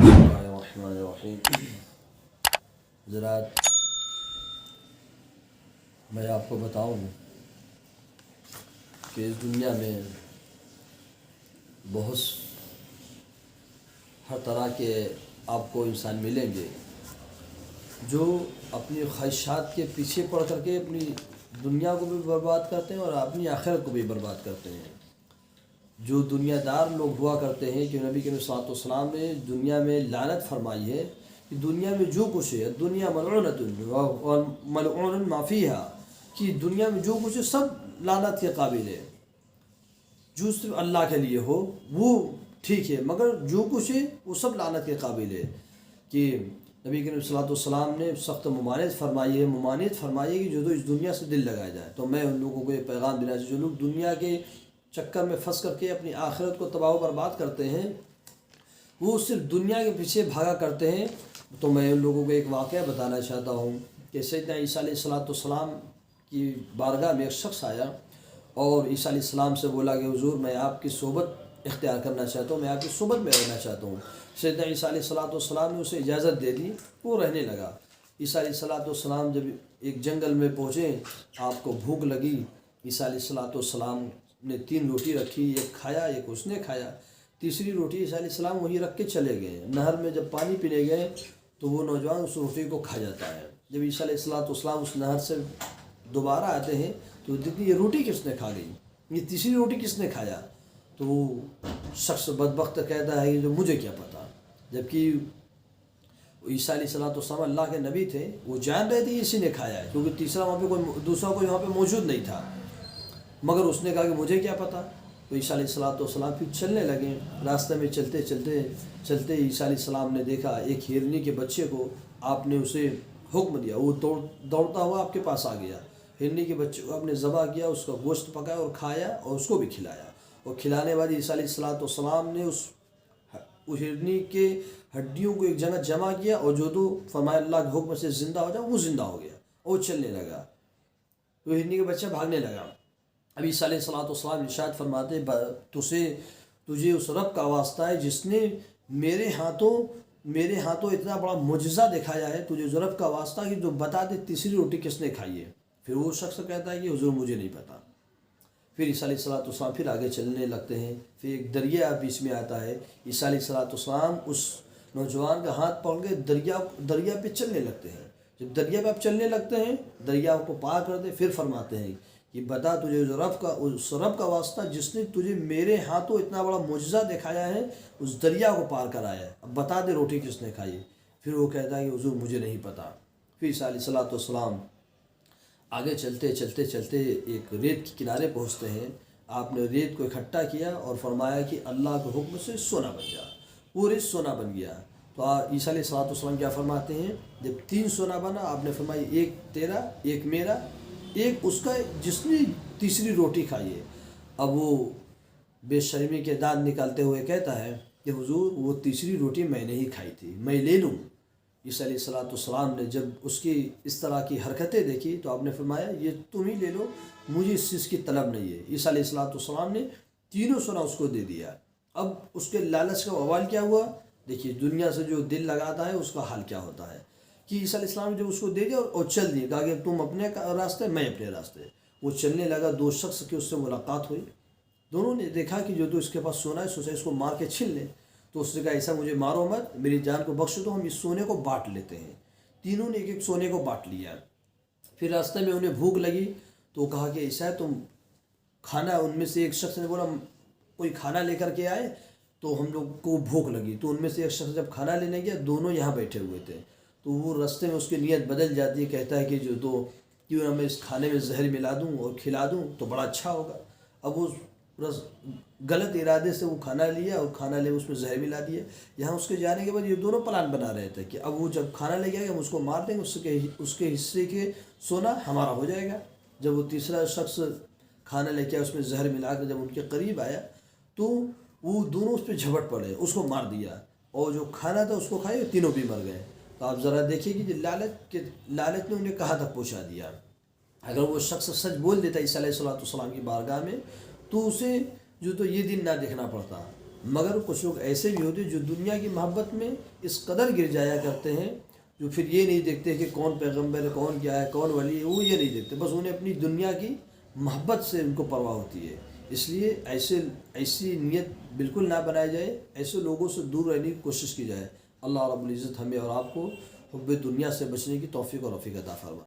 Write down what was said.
Bismillahirrahmanirrahim. ज़रा मैं आपको बताऊं कि इस दुनिया में बहुत हर तरह के आपको इंसान मिलेंगे जो अपनी ख्वाहिशात के पीछे पड़ करके अपनी दुनिया को भी बर्बाद करते हैं और अपनी आखिरत को भी बर्बाद करते हैं। जो दुनियादार लोग हुआ करते हैं कि नबी के सल्लल्लाहु ने दुनिया में लानत फरमाई है कि दुनिया में जो कुछ है दुनिया मलऊनतुन और मलऊनुन मा फीहा, कि दुनिया में जो कुछ है सब लानत के काबिल है। जो सिर्फ अल्लाह के लिए हो वो ठीक है, मगर जो कुछ है वो सब लानत के काबिल है। कि नबी के सल्लल्लाहु ने सख्त ममानियत फरमाई है कि जो इस दुनिया से दिल लगाया जाए। तो मैं उन लोगों को ये पैगाम देना चाहिए जो लोग दुनिया के चक्कर में फंस करके अपनी आखिरत को तबाह व बर्बाद करते हैं, वो सिर्फ दुनिया के पीछे भागा करते हैं। तो मैं उन लोगों को एक वाक़या बताना चाहता हूँ कि सैयदना ईसा अलैहिस्सलाम की बारगाह में एक शख्स आया और ईसा अलैहिस्सलाम से बोला कि हुजूर मैं आपकी सोबत इख्तियार करना चाहता हूँ, मैं आपकी सोबत में रहना चाहता हूँ। सैयदना ईसा अलैहिस्सलाम ने उसे इजाज़त दे दी, वो रहने लगा। ईसा अलैहिस्सलाम जब एक जंगल में पहुँचे, आपको भूख लगी, ईसा अलैहिस्सलाम ने 3 रोटी रखी, एक खाया एक उसने खाया, तीसरी रोटी ईसा अलैहिस्सलाम वहीं रख के चले गए। नहर में जब पानी पीने गए तो वो नौजवान उस रोटी को खा जाता है। जब ईसा अलैहिस्सलाम उस नहर से दोबारा आते हैं तो देखिए ये रोटी किसने खा गई, ये तीसरी रोटी किसने खाया। तो वो शख्स बदबख्त कहता है कि जो मुझे क्या पता, जबकि ईसा अलैहिस्सलाम अल्लाह के नबी थे, वो जान रहे थे इसी ने खाया है, क्योंकि तीसरा वहाँ पे कोई दूसरा कोई वहाँ पे मौजूद नहीं था। मगर उसने कहा कि मुझे क्या पता। तो ईसा अलैहिस्सलाम फिर चलने लगे। रास्ते में चलते ईसा अलैहिस्सलाम ने देखा एक हिरनी के बच्चे को, आपने उसे हुक्म दिया, वो दौड़ता हुआ आपके पास आ गया। हिरनी के बच्चे को आपने ज़बह किया, उसका गोश्त पकाया और खाया और उसको भी खिलाया। और खिलाने बाद ईसा अलैहिस्सलाम ने उस हिरनी के हड्डियों को एक जगह जमा किया और जो तो फरमाया अल्लाह के हुक्म से ज़िंदा हो जाए, वो ज़िंदा हो गया और चलने लगा। तो हिरनी का बच्चा भागने लगा। अभी ईसा अलैहिस्सलाम इरशाद फरमाते तुझे उस रब का वास्ता है जिसने मेरे हाथों इतना बड़ा मुजज़ा दिखाया है, तुझे उस रब का वास्ता कि जो बता दे तीसरी रोटी किसने खाई है। फिर वो शख्स कहता है कि हुजूर मुझे नहीं पता। फिर ईसा अलैहिस्सलाम फिर आगे चलने लगते हैं। फिर एक दरिया बीच में आता है। ईसा अलैहिस्सलाम उस नौजवान का हाथ पकड़ के दरिया पे चलने लगते हैं। जब दरिया पे आप चलने लगते हैं, दरिया को पार करते, फिर फरमाते हैं कि बता तुझे उस रब का वास्ता जिसने तुझे मेरे हाथों इतना बड़ा मुजज़ा दिखाया है, उस दरिया को पार कराया है, अब बता दे रोटी किसने खाई। फिर वो कहता है कि हुजूर मुझे नहीं पता। फिर ईसा अलैहिस्सलाम आगे चलते एक रेत के किनारे पहुँचते हैं। आपने रेत को इकट्ठा किया और फरमाया कि अल्लाह के हुक्म से सोना बन जा। वो रेत सोना बन गया। तो ईसा अलैहिस्सलाम क्या फरमाते हैं, जब 3 सोना बना, आपने फरमाया एक तेरा, एक मेरा, एक उसका जिसने तीसरी रोटी खाई है। अब वो बेशर्मी के दांत निकालते हुए कहता है कि हुजूर वो तीसरी रोटी मैंने ही खाई थी, मैं ले लूँ। ईसा अलैहिस्सलाम ने जब उसकी इस तरह की हरकतें देखी तो आपने फरमाया ये तुम ही ले लो, मुझे इस चीज़ की तलब नहीं है। ईसा अलैहिस्सलाम ने 3 सोना उसको दे दिया। अब उसके लालच का बवाल क्या हुआ, देखिए दुनिया से जो दिल लगाता है उसका हाल क्या होता है। कि ईसा अलैहिस्सलाम ने जब उसको दे दिया और चल दिए, कहा कि तुम अपने रास्ते मैं अपने रास्ते। वो चलने लगा, 2 शख्स की उससे मुलाकात हुई। दोनों ने देखा कि जो तो इसके पास सोना है, सोचा इसको मार के छीन ले। तो उसने कहा ऐसा मुझे मारो मत, मेरी जान को बख्श दो, हम इस सोने को बांट लेते हैं। तीनों ने एक सोने को बांट लिया। फिर रास्ते में उन्हें भूख लगी तो कहा कि ऐसा है तुम खाना, उनमें से एक शख्स ने बोला कोई खाना लेकर के आए, तो हम लोग को भूख लगी। तो उनमें से एक शख्स जब खाना लेने गया, दोनों यहाँ बैठे हुए थे। तो वो रास्ते में उसकी नीयत बदल जाती है, कहता है कि जो तो क्यों ना मैं इस खाने में जहर मिला दूं और खिला दूं तो बड़ा अच्छा होगा। अब वो गलत इरादे से वो खाना लिया और खाना ले उसमें जहर मिला दिया। यहाँ उसके जाने के बाद ये दोनों प्लान बना रहे थे कि अब वो जब खाना ले गया हम उसको मार देंगे, उसके हिस्से के सोना हमारा हो जाएगा। जब वो तीसरा शख्स खाना लेके आया, उसमें जहर मिला कर जब उनके करीब आया तो वो दोनों उस पर झपट पड़े, उसको मार दिया और जो खाना था उसको खाए, तीनों भी मर गए। तो आप ज़रा देखिए कि लालच ने उन्हें कहाँ तक पहुँचा दिया। अगर वो शख्स सच बोल देता ईसा अलैहिस्सलाम की बारगाह में तो उसे जो तो ये दिन ना देखना पड़ता। مگر کچھ لوگ ایسے بھی ہوتے ہیں جو دنیا کی محبت میں اس قدر گر جایا کرتے ہیں، جو پھر یہ نہیں دیکھتے کہ کون پیغمبر ہے، کون کیا ہے، کون ولی ہے، وہ یہ نہیں دیکھتے، بس انہیں اپنی دنیا کی محبت سے ان کو پرواہ ہوتی ہے۔ اس لیے ایسی نیت بالکل نہ بنائی جائے، ایسے لوگوں سے دور رہنے کی کوشش کی جائے۔ اللہ رب العزت ہمیں اور آپ کو حب دنیا سے بچنے کی توفیق اور رفیق عطا فرمائے۔